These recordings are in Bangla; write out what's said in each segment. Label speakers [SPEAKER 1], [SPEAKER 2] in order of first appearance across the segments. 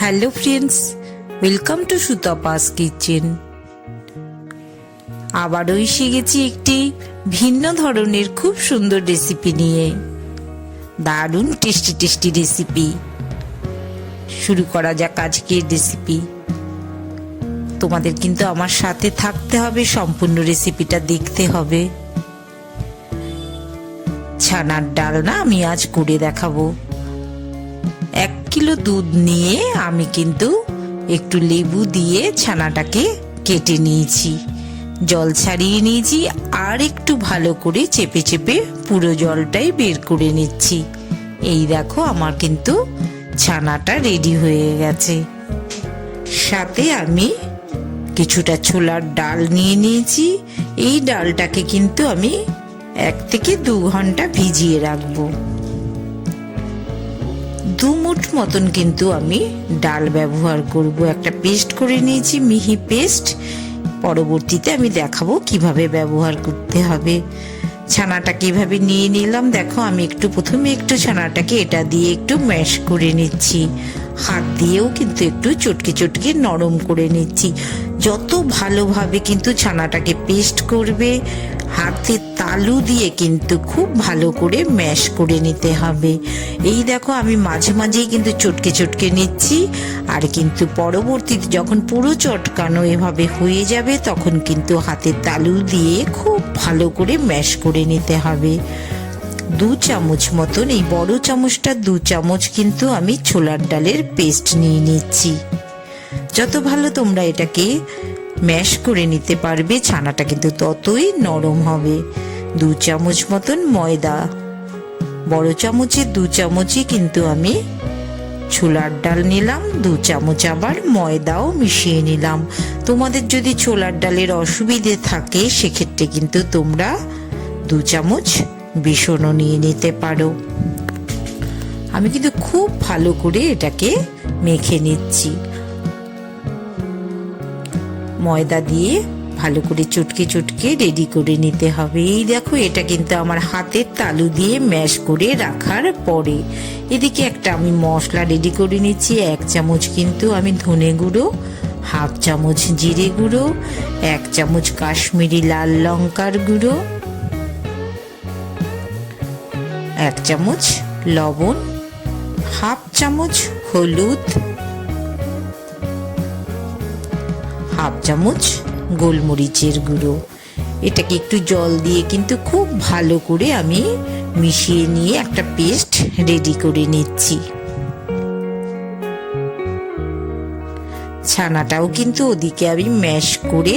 [SPEAKER 1] Hello friends, welcome to Sutapa's kitchen. আবারও এসে গেছি একটি ভিন্ন ধরনের খুব সুন্দর রেসিপি নিয়ে। দারুণ টেস্টি টেস্টি রেসিপি। শুরু করা যাক আজকের রেসিপি। তোমাদের কিন্তু আমার সাথে থাকতে হবে, সম্পূর্ণ রেসিপিটা দেখতে হবে। ছানার ডালনা আমি আজ করে দেখাবো। 1 কিলো দুধ নিয়ে আমি কিন্তু একটু লেবু দিয়ে ছানাটাকে কেটে নিয়েছি, জল ছাড়িয়ে নিয়েছি, আর একটু ভালো করে চেপে চেপে পুরো জলটাই বের করে নিচ্ছি। এই দেখো আমার কিন্তু ছানাটা রেডি হয়ে গেছে। সাথে আমি কিছুটা ছোলার ডাল নিয়ে নিয়েছি। এই ডালটাকে কিন্তু আমি 1 থেকে 2 ঘন্টা ভিজিয়ে রাখবো। 2 মুঠ মতন কিন্তু আমি ডাল ব্যবহার করব। একটা পেস্ট করে নিয়েছি, মিহি পেস্ট। পরবর্তীতে আমি দেখাবো কিভাবে ব্যবহার করতে হবে। ছানাটা কিভাবে নিয়ে নিলাম দেখো। আমি প্রথমে একটু ছানাটাকে এটা দিয়ে একটু ম্যাশ করে নিচ্ছি। হাত দিয়েও কিন্তু একটু চটকে চটকে নরম করে নিচ্ছি। যত ভালোভাবে কিন্তু ছানাটাকে পেস্ট করবে, হাতের তালু দিয়ে কিন্তু খুব ভালো করে ম্যাশ করে নিতে হবে। এই দেখো আমি মাঝে মাঝেই কিন্তু চটকে চটকে নিচ্ছি। আর কিন্তু পরবর্তীতে যখন পুরো চটকানো এভাবে হয়ে যাবে, তখন কিন্তু হাতের তালু দিয়ে খুব ভালো করে ম্যাশ করে নিতে হবে। 2 চামচ মতন, এই বড় চামচটা 2 চামচ কিন্তু আমি ছোলার ডালের পেস্ট নিয়ে নিচ্ছি। যত ভালো তোমরা এটাকে ম্যাশ করে নিতে পারবে, ছানাটা কিন্তু ততই নরম হবে। 2 চামচ মতন ময়দা, বড় চামচের 2 চামচই কিন্তু আমি ছোলার ডাল নিলাম। 2 চামচ আবার ময়দাও মিশিয়ে নিলাম। তোমাদের যদি ছোলার ডালের অসুবিধে থাকে, সেক্ষেত্রে কিন্তু তোমরা 2 চামচ বেসনও নিয়ে নিতে পারো। আমি কিন্তু খুব ভালো করে এটাকে মেখে নিচ্ছি। ময়দা দিয়ে ভালো করে চটকে চটকে রেডি করে নিতে হবে। এই দেখো এটা কিন্তু আমার হাতের তালু দিয়ে ম্যাশ করে রাখার পরে এদিকে একটা আমি মশলা রেডি করে নিচ্ছি। 1 চামচ কিন্তু আমি ধনে গুঁড়ো, 1/2 চামচ জিরে গুঁড়ো, 1 চামচ কাশ্মীরি লাল লঙ্কার গুঁড়ো, 1 চামচ লবণ, 1/2 চামচ হলুদ, 1/2 চামচ গোলমরিচের গুঁড়ো। এটাকে একটু জল দিয়ে কিন্তু খুব ভালো করে আমি মিশিয়ে নিয়ে একটা পেস্ট রেডি করে নিচ্ছি। ছানাটাও কিন্তু ওদিকে আমি ম্যাশ করে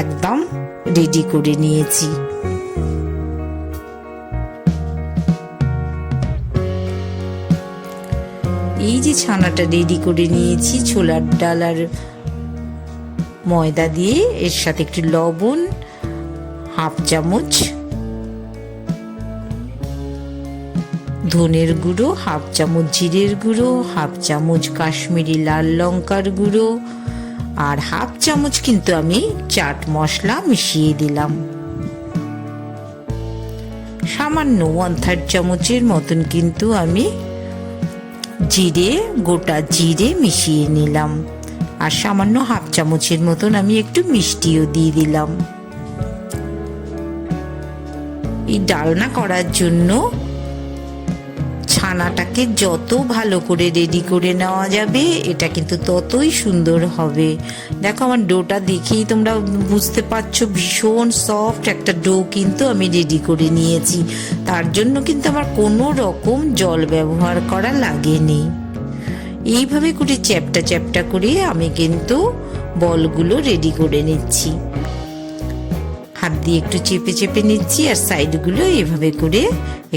[SPEAKER 1] একদম রেডি করে নিয়েছি। এই যে ছানাটা রেডি করে নিয়েছি ছোলার ডাল আর ময়দা দিয়ে, এর সাথে একটু লবণ, 1/2 চামচ ধনের গুঁড়ো, 1/2 চামচ জিরের গুঁড়ো, 1/2 চামচ কাশ্মীরি লাল লঙ্কার গুঁড়ো, আর 1/2 চামচ কিন্তু আমি চাট মশলা মিশিয়ে দিলাম। সামান্য 1/3 চামচের মতন কিন্তু আমি গোটা জিরে মিশিয়ে নিলাম। আর সামান্য 1/2 চামচের মতন আমি একটু মিষ্টিও দিয়ে দিলাম। এই ডালনা করার জন্য ছানাটাকে যত ভালো করে রেডি করে নেওয়া যাবে, এটা কিন্তু ততই সুন্দর হবে। দেখো আমার ডোটা দেখেই তোমরা বুঝতে পারছো, ভীষণ সফট একটা ডো কিন্তু আমি রেডি করে নিয়েছি। তার জন্য কিন্তু আমার কোনো রকম জল ব্যবহার করা লাগেনি। এইভাবে করে চ্যাপটা চ্যাপটা করে আমি কিন্তু বলগুলো রেডি করে নিচ্ছি। হাত দিয়ে একটু চেপে চেপে নিচ্ছি, আর সাইডগুলো এভাবে করে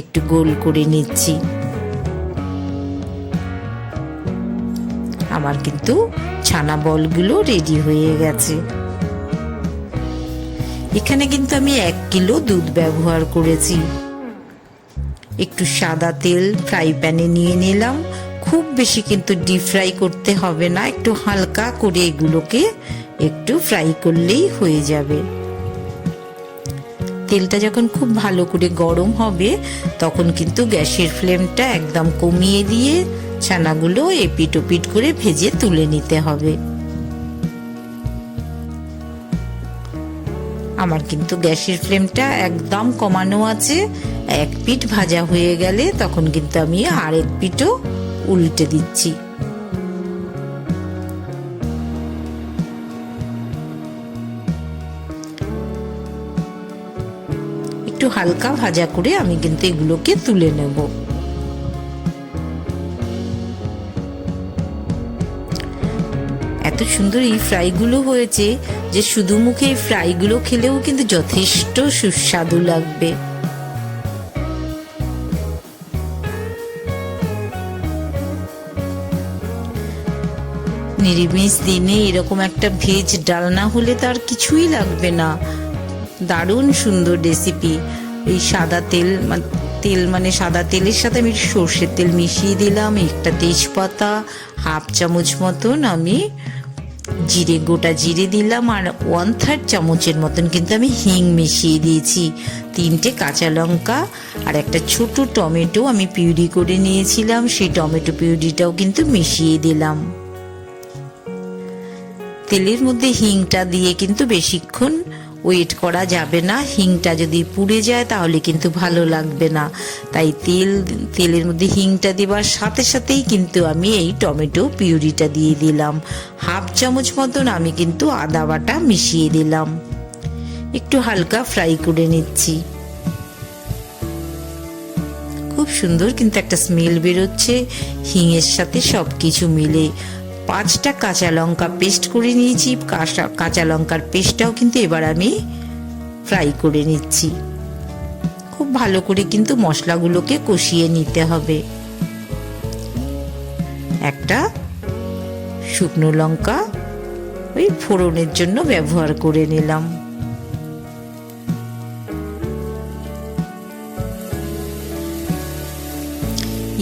[SPEAKER 1] একটু গোল করে নিচ্ছি। আমার কিন্তু ছানা বলগুলো রেডি হয়ে গেছে। এখানে কিন্তু আমি 1 কিলো দুধ ব্যবহার করেছি। একটু সাদা তেল ফ্রাই প্যানে নিয়ে নিলাম। খুব বেশি কিন্তু ডিপ ফ্রাই করতে হবে না, একটু হালকা করে এগুলোকে একটু ফ্রাই করলেই হয়ে যাবে। তেলটা যখন খুব ভালো করে গরম হবে, তখন কিন্তু গ্যাসের ফ্লেমটা একদম কমিয়ে দিয়ে ছানাগুলো এপিট ওপিট করে ভেজে তুলে নিতে হবে। আমার কিন্তু গ্যাসের ফ্লেমটা একদম কমানো আছে। এক পিঠ ভাজা হয়ে গেলে তখন কিন্তু আমি আরেক পিঠও উল্টে দিচ্ছি। একটু হালকা ভাজা করে আমি কিন্তু এগুলোকে তুলে নেব। এত সুন্দর এই ফ্রাইগুলো হয়েছে যে শুধু মুখে এই ফ্রাইগুলো খেলেও কিন্তু যথেষ্ট সুস্বাদু লাগবে। নিরামিষ দিনে এরকম একটা ভেজ ডালনা হলে তার কিছুই লাগবে না। দারুণ সুন্দর রেসিপি। এই সাদা তেল মানে সাদা তেলের সাথে আমি সর্ষের তেল মিশিয়ে দিলাম, একটা তেজপাতা, হাফ চামচ মতন আমি গোটা জিরে দিলাম, আর 1/3 চামচের মতন কিন্তু আমি হিং মিশিয়ে দিয়েছি। 3টে কাঁচা লঙ্কা আর একটা ছোট টমেটো আমি পিউরি করে নিয়েছিলাম, সেই টমেটো পিউরিটাও কিন্তু মিশিয়ে দিলাম। তেলের মধ্যে হিংটা দিয়ে কিন্তু বেশিক্ষণ ওয়েট করা যাবে না। হিংটা যদি পুড়ে যায় তাহলে কিন্তু ভালো লাগবে না। তাই তেলের মধ্যে হিংটা দেওয়ার সাথে সাথেই কিন্তু আমি এই টমেটো পিউরিটা দিয়ে দিলাম। হাফ চামচ মতন আমি কিন্তু আদা বাটা মিশিয়ে দিলাম। একটু হালকা ফ্রাই করে নিচ্ছি। খুব সুন্দর কিন্তু একটা স্মেল বেরোচ্ছে হিঙের সাথে সবকিছু মিলে। 5টা কাঁচা লঙ্কা পেস্ট করে নিয়েছি। কাঁচা লঙ্কার পেস্টটাও কিন্তু এবার আমি ফ্রাই করে নিচ্ছি। খুব ভালো করে কিন্তু মশলাগুলোকে কষিয়ে নিতে হবে। একটা শুকনো লঙ্কা ওই ফোড়নের জন্য ব্যবহার করে নিলাম।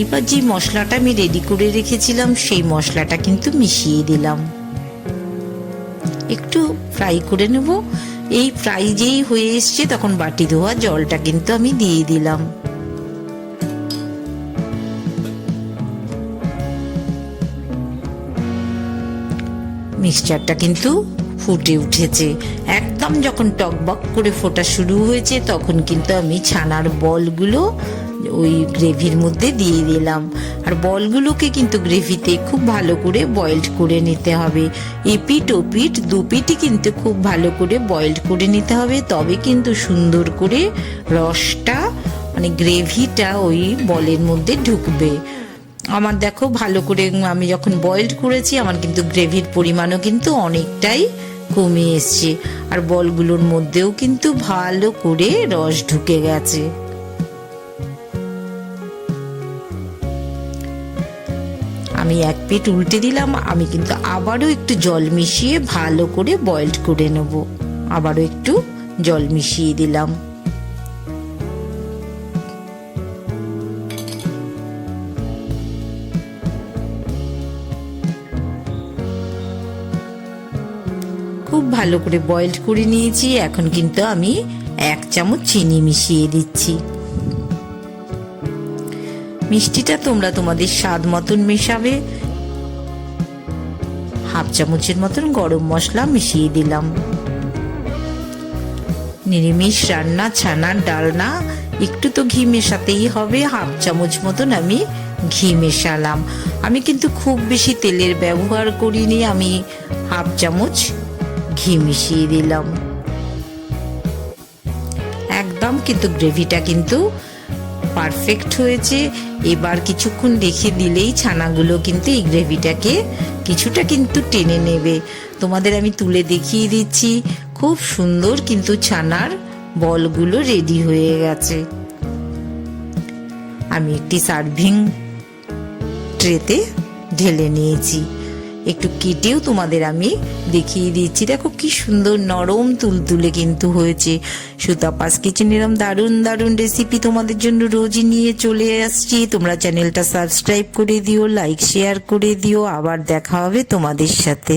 [SPEAKER 1] এবার যে মশলাটা আমি রেডি করে রেখেছিলাম সেই মশলাটা কিন্তু মিশিয়ে দিলাম। একটু ফ্রাই করে নেব। এই ফ্রাই যেই হয়ে এসছে তখন বাটি ধোয়া জলটা কিন্তু আমি দিয়ে দিলাম। মিক্সচারটা কিন্তু ফুটে উঠেছে। একদম যখন টকবক করে ফোটা শুরু হয়েছে তখন কিন্তু আমি ছানার বলগুলো ওই গ্রেভির মধ্যে দিয়ে দিলাম। আর বলগুলোকে কিন্তু গ্রেভিতে খুব ভালো করে বয়েলড করে নিতে হবে। এপিট ওপিট দুপিটই কিন্তু খুব ভালো করে বয়েলড করে নিতে হবে, তবে কিন্তু সুন্দর করে রসটা মানে গ্রেভিটা ওই বলের মধ্যে ঢুকবে। আমার দেখো ভালো করে আমি যখন বয়েলড করেছি আমার কিন্তু গ্রেভির পরিমাণও কিন্তু অনেকটাই কমে এসছে, আর বলগুলোর মধ্যেও কিন্তু ভালো করে রস ঢুকে গেছে। আমি এক পিঠ উল্টে দিলাম। আমি কিন্তু আবারও একটু জল মিশিয়ে ভালো করে বয়েলড করে নেব। আবারও একটু জল মিশিয়ে দিলাম। খুব ভালো করে বয়েলড করে নিয়েছি। এখন কিন্তু আমি 1 চামচ চিনি মিশিয়ে দিচ্ছি। মিষ্টিটা তোমরা তোমাদের স্বাদ মতন মেশাবে। হাফ চামচের মতন গরম মশলা মিশিয়ে দিলাম। নিরামিষ রান্না ছানার ডালনা একটু তো ঘি মেশাতেই হবে। হাফ চামচ মতন আমি ঘি মেশালাম। আমি কিন্তু খুব বেশি তেলের ব্যবহার করিনি, আমি হাফ চামচ ঘি মিশিয়ে দিলাম। একদম কিন্তু গ্রেভিটা কিন্তু পারফেক্ট হয়েছে। এবার কিছুক্ষণ রেখে দিলেই ছানাগুলো কিন্তু এই গ্রেভিটাকে কিছুটা কিন্তু টেনে নেবে। তোমাদের আমি তুলে দেখিয়ে দিচ্ছি। খুব সুন্দর কিন্তু ছানার বলগুলো রেডি হয়ে গেছে। আমি একটি সার্ভিং ট্রেতে ঢেলে নিয়েছি। একটু কেটেও তোমাদের আমি দেখিয়ে দিচ্ছি। দেখো কি সুন্দর নরম তুলতুলে কিন্তু হয়েছে। সুতাপাস কিচেন এরম দারুণ দারুণ রেসিপি তোমাদের জন্য রোজই নিয়ে চলে আসছি। তোমরা চ্যানেলটা সাবস্ক্রাইব করে দিও, লাইক শেয়ার করে দিও। আবার দেখা হবে তোমাদের সাথে।